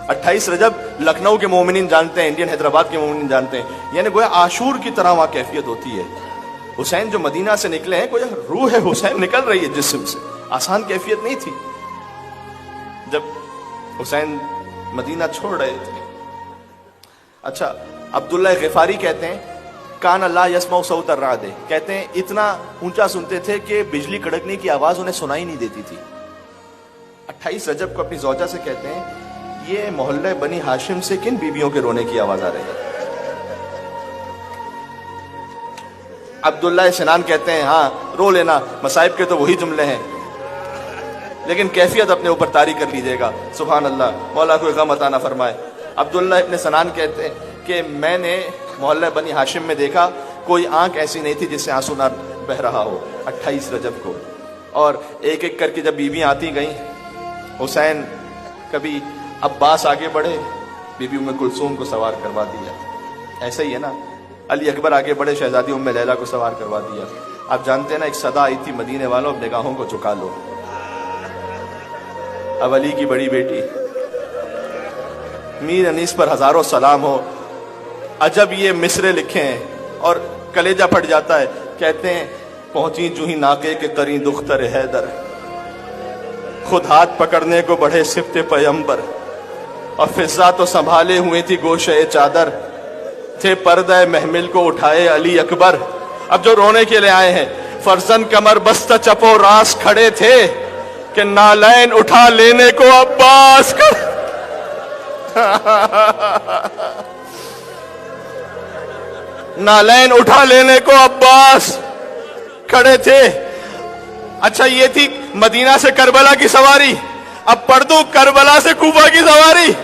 28 रजब लखनऊ के मोमिनीन जानते हैं, इंडियन हैदराबाद के मोमिनीन जानते हैं, यानी गोया आशूर की तरह वहां कैफियत होती है। हुसैन जो मदीना से निकले हैं, गोया रूह है हुसैन निकल रही है जिस्म से, आसान कैफियत नहीं थी। जब हुसैन मदीना छोड़ रहे थे, अच्छा अब्दुल्लाह गिफारी कहते हैं कान अल्लाह यस्माउ सौत अर्रादे, कहते हैं इतना ऊंचा सुनते थे कि बिजली कड़कने की आवाज उन्हें सुनाई नहीं देती थी। 28 रजब को अपनी ज़ौजा से कहते हैं ये मोहल्ले बनी हाशिम से किन बीबियों के रोने की आवाज आ रही है। अब्दुल्लाह सिनान कहते हैं हाँ रो लेना, मसाइब के तो वही जुमले हैं, लेकिन कैफियत अपने ऊपर तारी कर लीजिएगा। सुभान अल्लाह, मौला कोई गम अता ना फरमाए। अब्दुल्लाह इब्न सनान कहते हैं कि मैंने मोहल्ला बनी हाशिम में देखा कोई आंख ऐसी नहीं थी जिससे आंसू ना बह रहा हो 28 रजब को। और एक एक करके जब बीबियां आती गईं, हुसैन कभी अब्बास आगे बढ़े, बीबी उम्मे कुलसूम को सवार करवा दिया। ऐसा ही है ना, अली अकबर आगे बढ़े, शहजादी उम्मे लैला को सवार करवा दिया। आप जानते हैं ना, एक सदा आई थी मदीने वालों, अब निगाहों को झुका लो। अब अली की बड़ी बेटी मीर अनीस पर हजारों सलाम हो। अजब ये मिसरे लिखे हैं और कलेजा फट जाता है। कहते हैं पहुंची जूही नाके के करी दुख्तर हैदर, खुद हाथ पकड़ने को बढ़े सिफ्ते पैगंबर, और फिजा तो संभाले हुए थी गोशे चादर, थे पर्दा महमिल को उठाए अली अकबर। अब जो रोने के लिए आए हैं, फर्जन कमर बस्ता चपो रास खड़े थे कि नालैन उठा लेने को अब्बास कर नालैन उठा लेने को अब्बास खड़े थे। अच्छा ये थी मदीना से करबला की सवारी, अब पढ़ दूं करबला से कूफा की सवारी।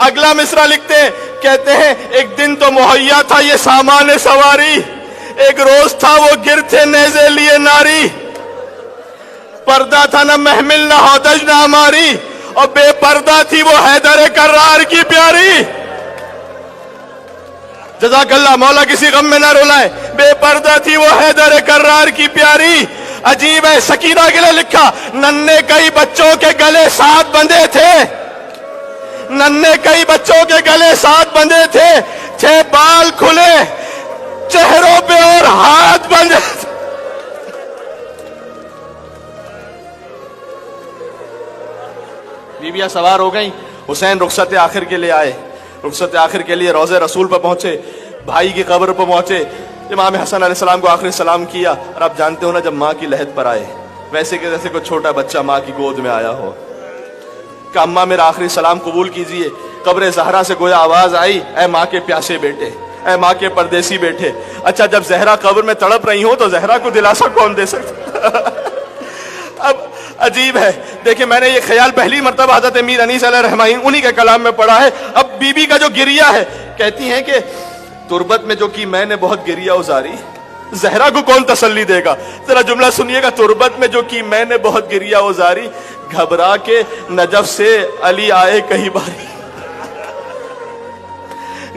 अगला मिसरा लिखते हैं, कहते हैं एक दिन तो मुहैया था ये सामान सवारी, एक रोज था वो गिर थे नेज़े लिए नारी, पर्दा था न महमिल न हौदज न हमारी, और बेपर्दा थी वो हैदर कर्रार की प्यारी। जज़ाकल्लाह, मौला किसी गम में ना रुलाए। बेपर्दा थी वो हैदर कर्रार की प्यारी। अजीब है, सकीना के लिए लिखा, नन्हे कई बच्चों के गले साथ बंधे थे, नन्हे कई बच्चों के गले साथ बंधे थे बाल खुले चेहरों पे और हाथ बंधे। बीबियां सवार हो गई, हुसैन रुखसत आखिर के लिए आए। रुखसत आखिर के लिए रोज़े रसूल पर पहुंचे, भाई की कब्र पर पहुंचे, इमाम हसन अलैहिस्सलाम को आखिरी सलाम किया। और आप जानते हो ना, जब माँ की लहद पर आए, वैसे कि जैसे कोई छोटा बच्चा माँ की गोद में आया हो, कि अम्मा मेरा आखिरी सलाम कबूल कीजिए। कब्र ज़हरा से गोया आवाज आई, ऐ माँ के प्यासे बेटे, ऐ माँ के परदेसी बेटे। अच्छा जब ज़हरा कब्र में तड़प रही हो तो ज़हरा को दिलासा कौन दे सकता। अब अजीब है, देखिए मैंने ये ख्याल पहली मर्तबा हज़रत मीर अनीस अलैहिर्रहमान उन्हीं के कलाम में पढ़ा है। अब बीबी का जो गिरिया है, कहती हैं कि तुरबत में जो की मैंने बहुत गिरिया उजारी, ज़हरा को कौन तसल्ली देगा। जरा जुमला सुनिएगा, तुरबत में जो की मैंने बहुत गिरिया उजारी, घबरा के नजफ से अली आए कई बारी,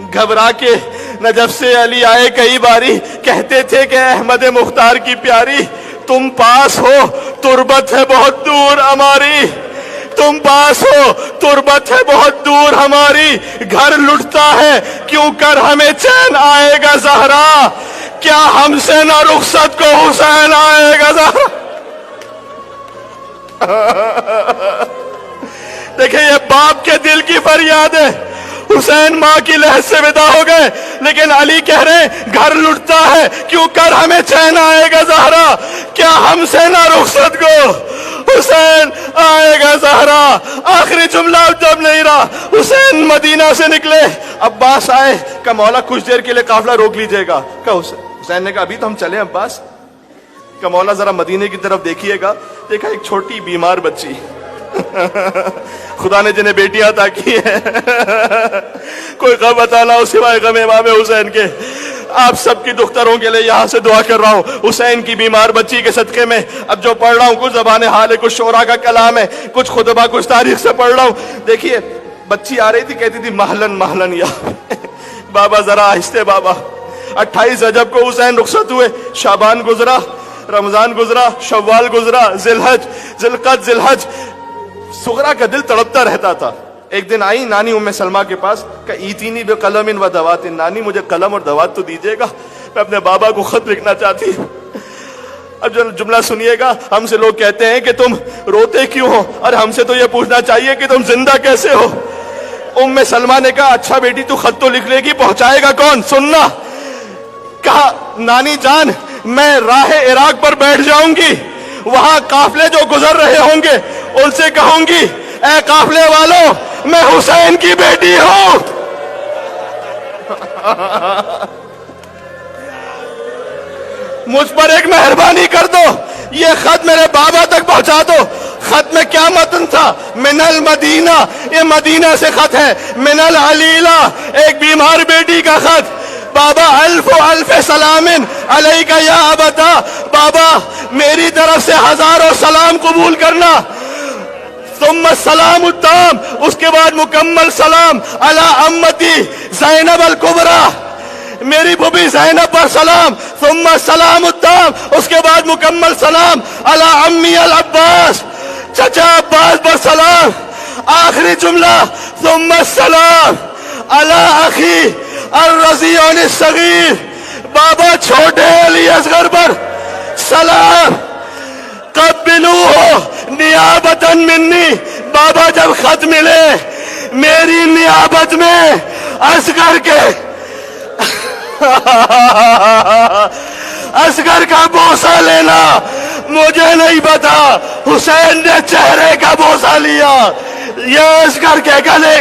घबरा के नजफ से अली आए कई बारी, कहते थे कि अहमद मुख्तार की प्यारी, तुम पास हो तुरबत है बहुत दूर हमारी, तुम पास हो तुरबत है बहुत दूर हमारी, घर लुटता है क्यों कर हमें चैन आएगा ज़हरा, क्या हमसे ना रुखसत को हुसैन आएगा ज़हरा। देखिए ये बाप के दिल की फरियाद है। हुसैन माँ की लहद से विदा हो गए, लेकिन अली कह रहे घर लुटता है क्यों कर हमें चैन आएगा ज़हरा, क्या हमसे ना रुखसत को हुसैन आएगा ज़हरा। आखिरी जुमला जब नहीं रहा, हुसैन मदीना से निकले, अब्बास आए, का मौला कुछ देर के लिए काफिला रोक लीजिएगा। का हुसैन ने कहा अभी तो हम चले अब्बास। का मौला जरा मदीने की तरफ देखिएगा। देखा एक छोटी बीमार बच्ची, खुदा ने जिन्हें बेटियां अता की है, कोई गम अता ना हो सिवाय गम इमाम हुसैन के। आप सबकी दुख्तरों के लिए यहाँ से दुआ कर रहा हूँ, हुसैन की बीमार बच्ची के सदके में। अब जो पढ़ रहा हूँ कुछ ज़बान हाल है, कुछ शोरा का कलाम है, कुछ खुतबा, कुछ तारीख से पढ़ रहा हूँ। देखिए बच्ची आ रही थी, कहती थी महलन महलन या बाबा जरा आहिस्ते बाबा। 28 रजब को हुसैन रुखसत हुए, शाबान गुजरा, रमजान गुजरा, शव्वाल गुजरा, जिलहज, जिलकद, जिलहज। सुगरा का दिल तड़पता रहता था। ایک دن آئی نانی ام سلمہ کے پاس کہ ایتینی بقلم و دوات، نانی مجھے قلم اور دوات تو دیجیے گا، میں اپنے بابا کو خط لکھنا چاہتی ہوں۔ اب جو جملہ سنیے گا، ہم سے لوگ کہتے ہیں کہ تم روتے کیوں ہو، اور ہم سے تو یہ پوچھنا چاہیے کہ تم زندہ کیسے ہو۔ ام سلمہ نے کہا اچھا بیٹی تو خط تو لکھ لے گی، پہنچائے گا کون؟ سننا۔ کہا نانی جان میں راہ عراق پر بیٹھ جاؤں گی، وہاں قافلے جو گزر رہے ہوں گے ان سے کہوں گی اے قافلے والوں میں حسین کی بیٹی ہوں۔ مجھ پر ایک مہربانی کر دو، یہ خط میرے بابا تک پہنچا دو۔ خط میں کیا متن تھا؟ من المدینہ، یہ مدینہ سے خط ہے۔ من العلیلہ، ایک بیمار بیٹی کا خط۔ بابا الف و الف سلام علیک یا ابتا، بابا میری طرف سے ہزاروں سلام قبول کرنا۔ ثم السلام التام، اس کے بعد مکمل سلام علی امتی زینب الکبریٰ، میری بھوبی زینب پر سلام۔ ثم السلام التام، اس کے بعد مکمل سلام علی امی العباس، چچا عباس پر سلام۔ آخری جملہ ثم السلام علی اخی الرضیع الصغیر، بابا چھوٹے علی اصغر پر سلام۔ قبلوہ نیابتاً منی، بابا جب خط ملے میری نیابت میں اصغر کے اصغر کا بوسہ لینا، مجھے نہیں پتا، حسین نے چہرے کا بوسہ لیا، یہ اصغر کے گلے